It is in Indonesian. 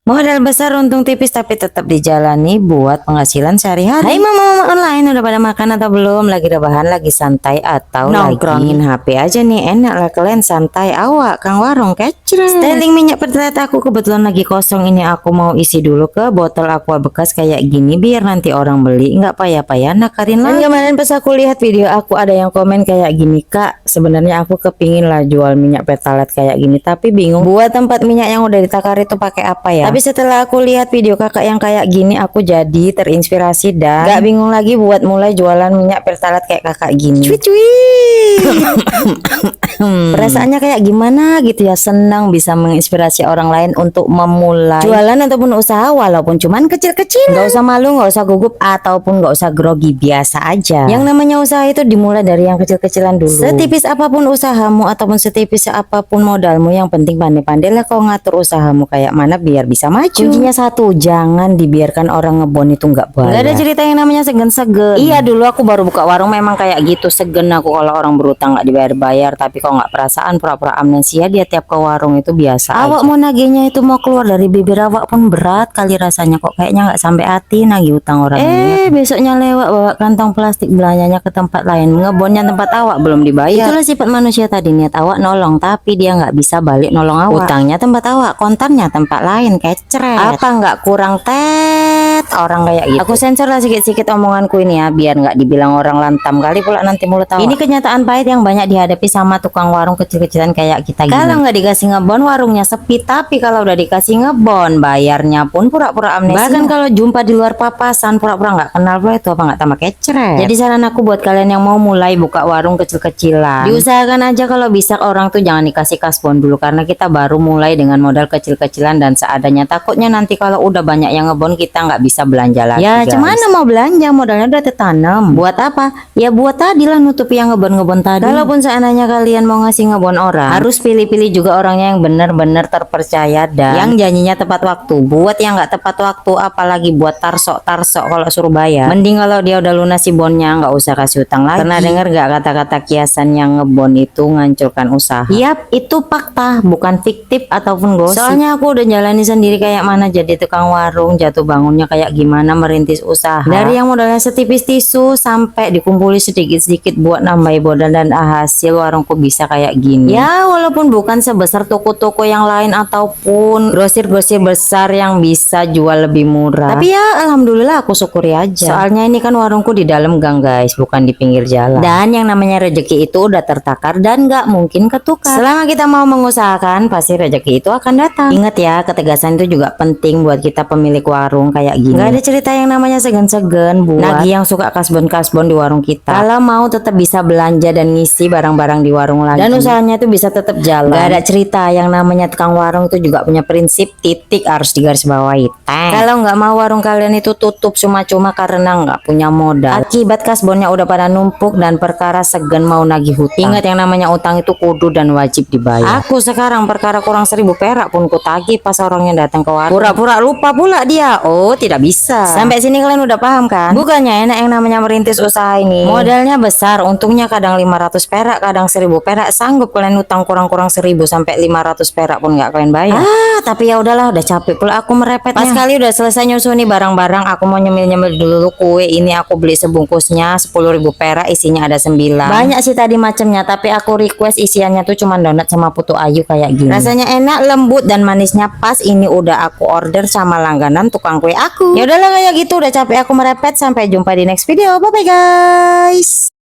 Modal besar untung tipis tapi tetap dijalani buat penghasilan sehari-hari. Hai mama-mama online, udah pada makan atau belum? Lagi rebahan, lagi santai atau nongkrongin HP aja nih? Enak lah kalian santai. Awak Kang Warung kecre. Styling minyak pertalite aku kebetulan lagi kosong, ini aku mau isi dulu ke botol aqua bekas kayak gini biar nanti orang beli nggak payah-payah nakarin lagi. Dan kemarin pas aku lihat video aku ada yang komen kayak gini, Kak sebenarnya aku kepingin lah jual minyak pertalite kayak gini tapi bingung buat tempat minyak yang udah ditakar itu pakai apa ya. Tapi setelah aku lihat video kakak yang kayak gini aku jadi terinspirasi dan gak bingung lagi buat mulai jualan minyak pertalite kayak kakak gini. Cuy. Perasaannya kayak gimana gitu ya, senang bisa menginspirasi orang lain untuk memulai jualan ataupun usaha walaupun cuman kecil-kecil. Gak usah malu, gak usah gugup ataupun gak usah grogi, biasa aja. Yang namanya usaha itu dimulai dari yang kecil-kecilan dulu. Setipis apapun usahamu ataupun setipis apapun modalmu, yang penting pandai-pandailah kau ngatur usahamu kayak mana biar bisa maju. Kuncinya satu, jangan dibiarkan orang ngebon itu nggak boleh. Gak ada cerita yang namanya segan-segan. Iya dulu aku baru buka warung memang kayak gitu, segen aku kalau orang berutang nggak dibayar-bayar. Tapi kok nggak perasaan, pura-pura amnesia, dia tiap ke warung itu biasa awak aja. Mau nagihnya itu mau keluar dari bibir awak pun berat kali rasanya, kok kayaknya nggak sampai hati nagih utang orang. Besoknya lewat bawa kantong plastik belanjanya ke tempat lain, ngebonnya tempat awak belum dibayar. Itulah sifat manusia tadi, niat awak nolong tapi dia nggak bisa balik nolong awak. Utangnya tempat awak, kontannya tempat lain, kecret. Apa nggak kurang orang kayak gitu. Aku sensor lah sikit-sikit omonganku ini ya biar nggak dibilang orang lantam kali pula nanti mulut awak. Ini kenyataan pahit yang banyak dihadapi sama tukang warung kecil-kecilan kayak kita gini. Kalau nggak dikasih ngebon warungnya sepi, tapi kalau udah dikasih ngebon bayarnya pun pura-pura amnesia. Bahkan kalau jumpa di luar papasan pura-pura nggak kenal pula, itu apa nggak tambah kecret. Jadi saran aku buat kalian yang mau mulai buka warung kecil-kecilan, diusahakan aja kalau bisa orang tuh jangan dikasih kasbon dulu, karena kita baru mulai dengan modal kecil-kecilan dan seadanya. Takutnya nanti kalau udah banyak yang ngebon kita nggak bisa belanja lagi. Ya cuman mau belanja, modalnya udah tertanam. Buat apa? Ya buat tadi lah nutupi yang ngebon-ngebon tadi. Kalaupun seandainya kalian mau ngasih ngebon orang, harus pilih-pilih juga orangnya yang benar-benar terpercaya dan yang janjinya tepat waktu. Buat yang nggak tepat waktu, apalagi buat tarsok-tarsok kalau suruh bayar, mending kalau dia udah lunasi bonnya nggak usah kasih utang lagi. Pernah dengar nggak kata-kata kiasan yang ngebon itu ngancurkan usaha? Yap, itu fakta, bukan fiktif ataupun gosip. Soalnya aku udah jalani sendiri kayak mana jadi tukang warung, jatuh bangunnya kayak gimana merintis usaha. Dari yang modalnya setipis tisu sampai dikumpuli sedikit-sedikit buat nambah modal dan hasil warungku bisa kayak gini. Ya walaupun bukan sebesar toko-toko yang lain ataupun grosir-grosir besar yang bisa jual lebih murah, tapi ya alhamdulillah aku syukuri aja. Soalnya ini kan warungku di dalam gang guys, bukan di pinggir jalan. Dan yang namanya rezeki itu udah tertakar dan gak mungkin ketukar. Selama kita mau mengusahakan pasti rezeki itu akan datang. Ingat ya, ketegasan itu juga penting buat kita pemilik warung kayak gini. Gak ada cerita yang namanya segan-segan buat nagih yang suka kasbon-kasbon di warung kita. Kalau mau tetap bisa belanja dan ngisi barang-barang di warung lagi, dan usahanya itu bisa tetap jalan. Gak ada cerita yang namanya tukang warung itu juga punya prinsip, titik harus digarisbawahi. Kalau nggak mau warung kalian itu tutup cuma-cuma karena nggak punya modal, akibat kasbonnya udah pada numpuk dan perkara segan mau nagih hutang. Ingat yang namanya utang itu kudu dan wajib dibayar. Aku sekarang perkara kurang 1000 perak pun ku tagih pas orangnya datang ke warung. Pura-pura lupa pula dia. Oh tidak bisa. Sampai sini kalian udah paham kan? Bukannya enak yang namanya merintis usaha ini. Modalnya besar, untungnya kadang 500 perak, kadang 1000 perak. Sanggup kalian utang kurang-kurang 1000 sampai 500 perak pun nggak kalian bayar. Tapi ya udahlah, udah capek pula aku merepetnya. Pas kali udah selesai nyusun nih barang-barang, aku mau nyemil-nyemil dulu kue ini. Aku beli sebungkusnya 10.000 perak, isinya ada 9. Banyak sih tadi macamnya, tapi aku request isiannya tuh cuma donat sama putu ayu kayak gini. Rasanya enak, lembut dan manisnya pas. Ini udah aku order sama langganan tukang kue aku. Ya udahlah kayak gitu, udah capek aku merepet. Sampai jumpa di next video. Bye bye guys.